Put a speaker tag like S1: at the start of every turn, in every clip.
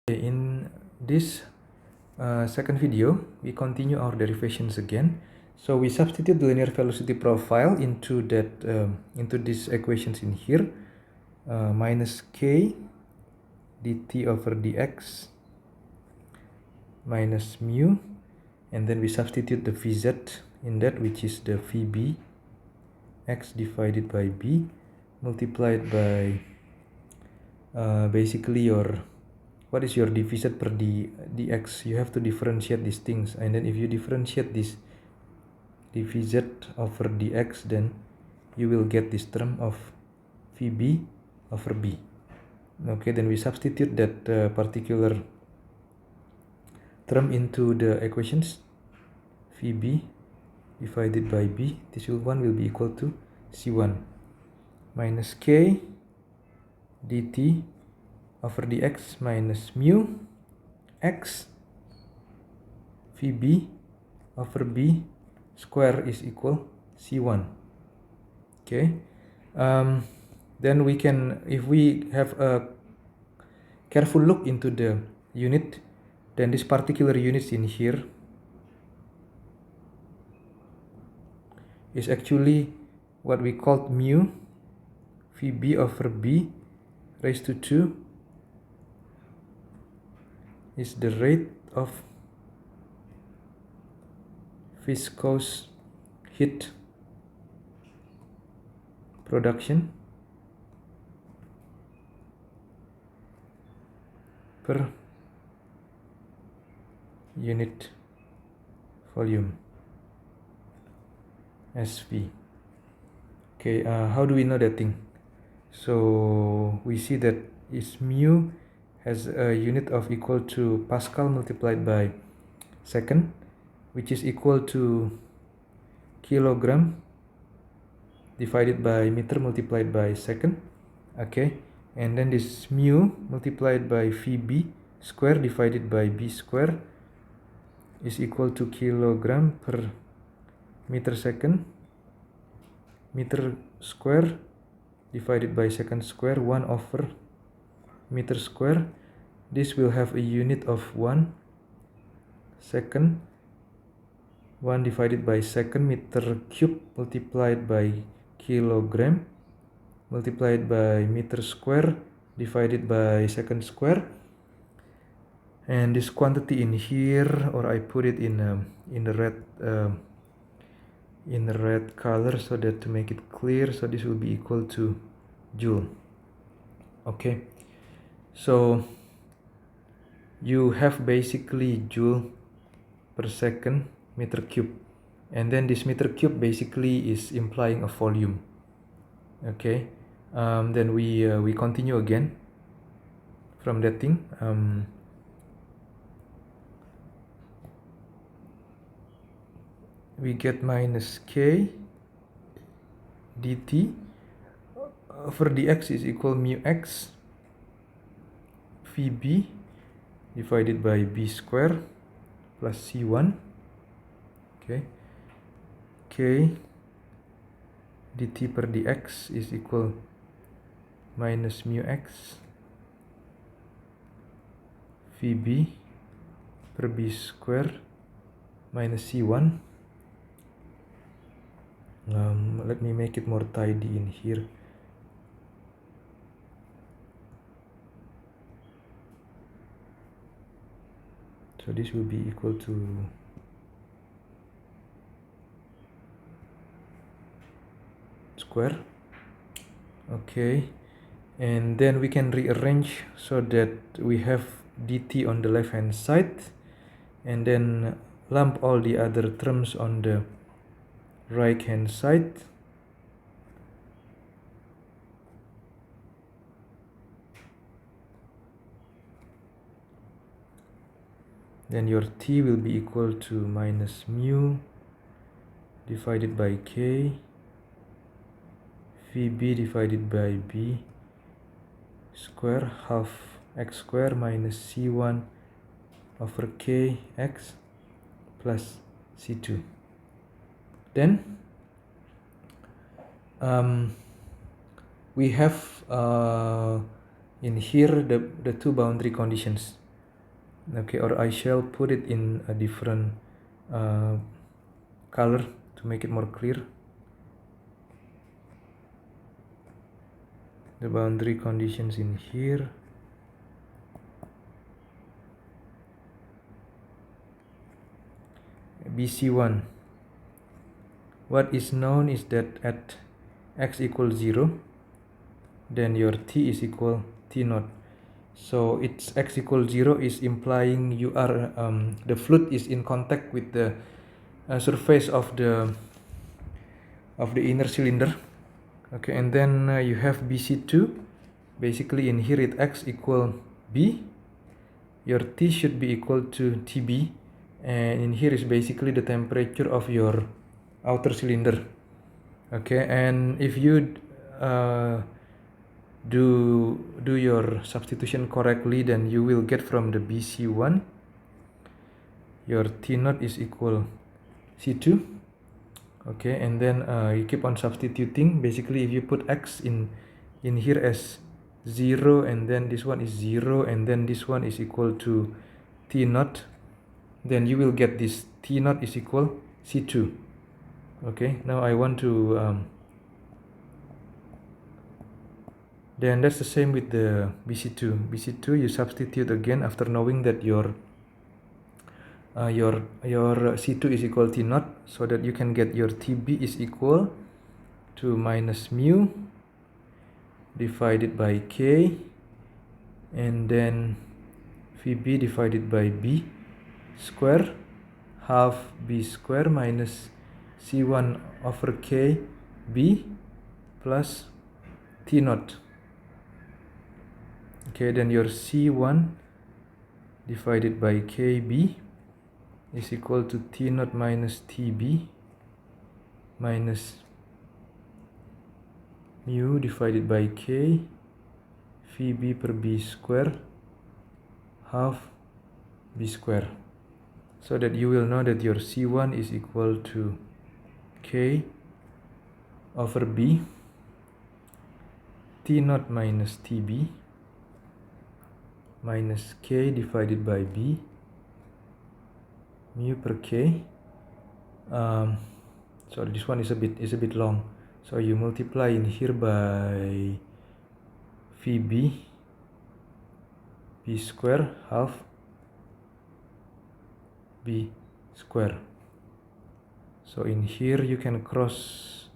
S1: In this second video, we continue our derivations again. So we substitute the linear velocity profile into these equations in here. Minus k dt over dx minus mu, and then we substitute the vz in that, which is the vb x divided by b multiplied by basically what is your dvz per dx. You have to differentiate these things, and then if you differentiate this dvz over dx, then you will get this term of vb over b. Okay, then we substitute that particular term into the equations. vb divided by b, this one will be equal to c1 minus k dt over dx minus mu x vb over b square is equal c1. Okay, then we can, if we have a careful look into the unit, then this particular units in here is actually what we called mu vb over b raised to 2 is the rate of viscous heat production per unit volume, SV. Okay, how do we know that thing? So we see that is mu has a unit of equal to Pascal multiplied by second, which is equal to kilogram divided by meter multiplied by second. Okay, and then this mu multiplied by vb square divided by b square is equal to kilogram per meter second, meter square divided by second square 1 over meter square. This will have a unit of 1 second, 1 divided by second meter cube multiplied by kilogram multiplied by meter square divided by second square. And this quantity in here, or I put it in the red color so that to make it clear, so this will be equal to joule. Okay, so you have basically joule per second meter cube, and then this meter cube basically is implying a volume. Okay, then we continue again from that thing. We get minus k dt over dx is equal mu x vb divided by b square plus c1. Okay, k dt per dx is equal minus mu x vb per b square minus c1. Let me make it more tidy in here. So this will be equal to square. Okay, and then we can rearrange so that we have dt on the left hand side, and then lump all the other terms on the right hand side. Then your t will be equal to minus mu divided by k vb divided by b square half x square minus c1 over k x plus c2. Then we have in here the two boundary conditions. Okay, or I shall put it in a different color to make it more clear. The boundary conditions in here. BC1. What is known is that at x equals 0, then your t is equal t naught. So it's x equals 0 is implying you are the fluid is in contact with the surface of the inner cylinder. Okay, and then you have BC2. Basically in here it x equal b. Your t should be equal to TB, and in here is basically the temperature of your outer cylinder. Okay, and if you do your substitution correctly, then you will get from the BC1 your T naught is equal C2. Okay, and then you keep on substituting. Basically if you put x in here as 0, and then this one is 0, and then this one is equal to T naught, then you will get this T naught is equal C2. Okay, now I want to then that's the same with the BC2. BC2 you substitute again after knowing that your C2 is equal T naught, so that you can get your TB is equal to minus mu divided by K, and then VB divided by B square half B square minus C1 over K B plus T naught. Okay, then your C1 divided by KB is equal to T naught minus TB minus mu divided by K VB per B square half B square, so that you will know that your C1 is equal to K over B T naught minus TB minus K divided by B mu per K. So this one is a bit long, so you multiply in here by VB B square half B square. So in here you can cross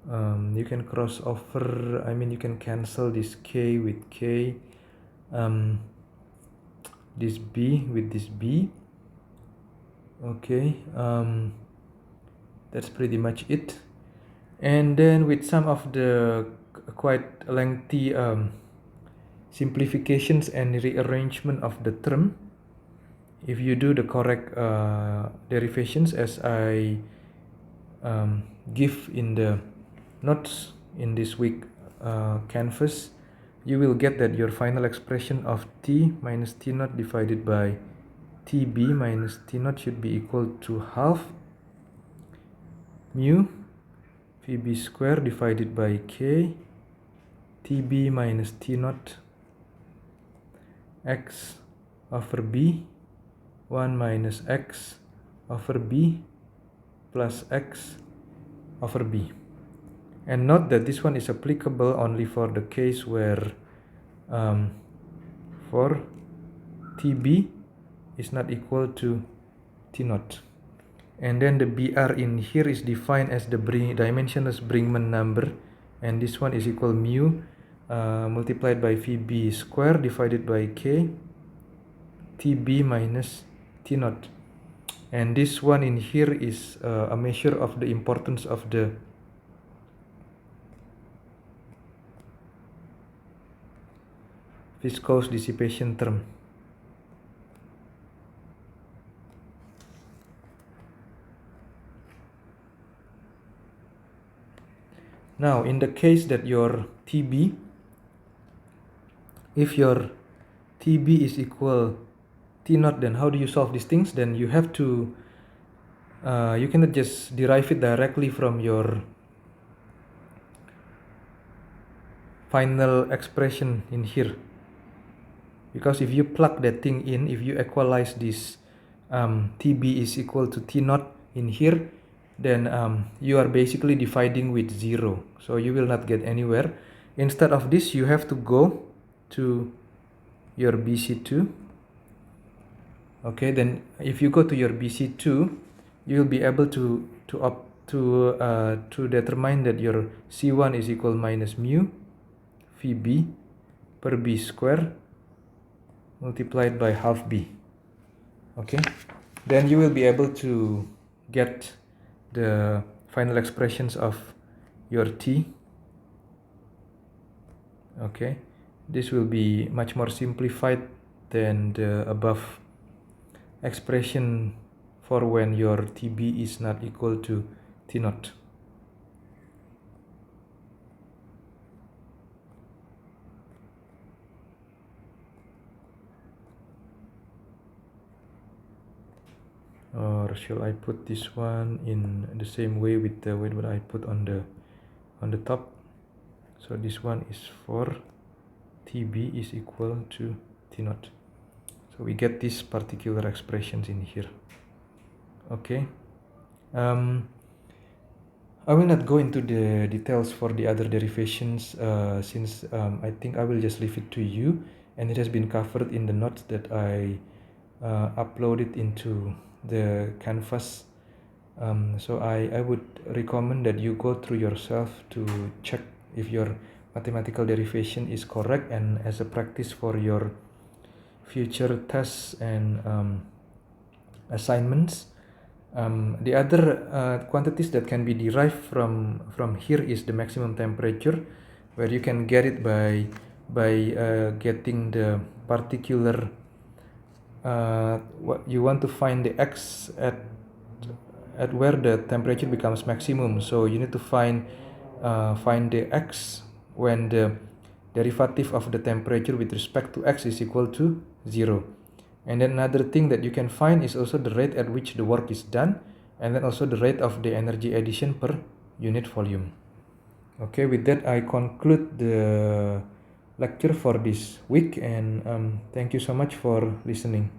S1: over, I mean you can cancel this K with K, this B with this B. Okay, that's pretty much it. And then with some of the quite lengthy simplifications and rearrangement of the term, if you do the correct derivations as I give in the notes in this week Canvas, you will get that your final expression of T minus T naught divided by TB minus T naught should be equal to half mu VB square divided by K TB minus T naught X over B 1 minus X over B plus X over B. And note that this one is applicable only for the case where for TB is not equal to T naught. And then the BR in here is defined as the dimensionless Brinkmann number, and this one is equal mu multiplied by VB square divided by K TB minus T naught. And this one in here is a measure of the importance of the viscous dissipation term. Now in the case that your TB, if your TB is equal T naught, then how do you solve these things? Then you have to you cannot just derive it directly from your final expression in here. because if you plug that thing in, if you equalize this TB is equal to T naught in here, then you are basically dividing with 0, so you will not get anywhere. Instead of this, you have to go to your BC2. Okay, then if you go to your BC2, you will be able to determine that your C1 is equal minus mu Vb per B square multiplied by half B. Okay, then you will be able to get the final expressions of your T. Okay, this will be much more simplified than the above expression for when your TB is not equal to T naught. Or shall I put this one in the same way with the way what I put on the top? So this one is for TB is equal to T naught. So we get these particular expressions in here. Okay. I will not go into the details for the other derivations since I think I will just leave it to you, and it has been covered in the notes that I uploaded into the Canvas. So I would recommend that you go through yourself to check if your mathematical derivation is correct, and as a practice for your future tests and assignments. The other quantities that can be derived from here is the maximum temperature, where you can get it by getting the particular what you want to find the x at where the temperature becomes maximum. So you need to find the x when the derivative of the temperature with respect to x is equal to 0. And then another thing that you can find is also the rate at which the work is done, and then also the rate of the energy addition per unit volume. Okay, with that I conclude the lecture for this week, and thank you so much for listening.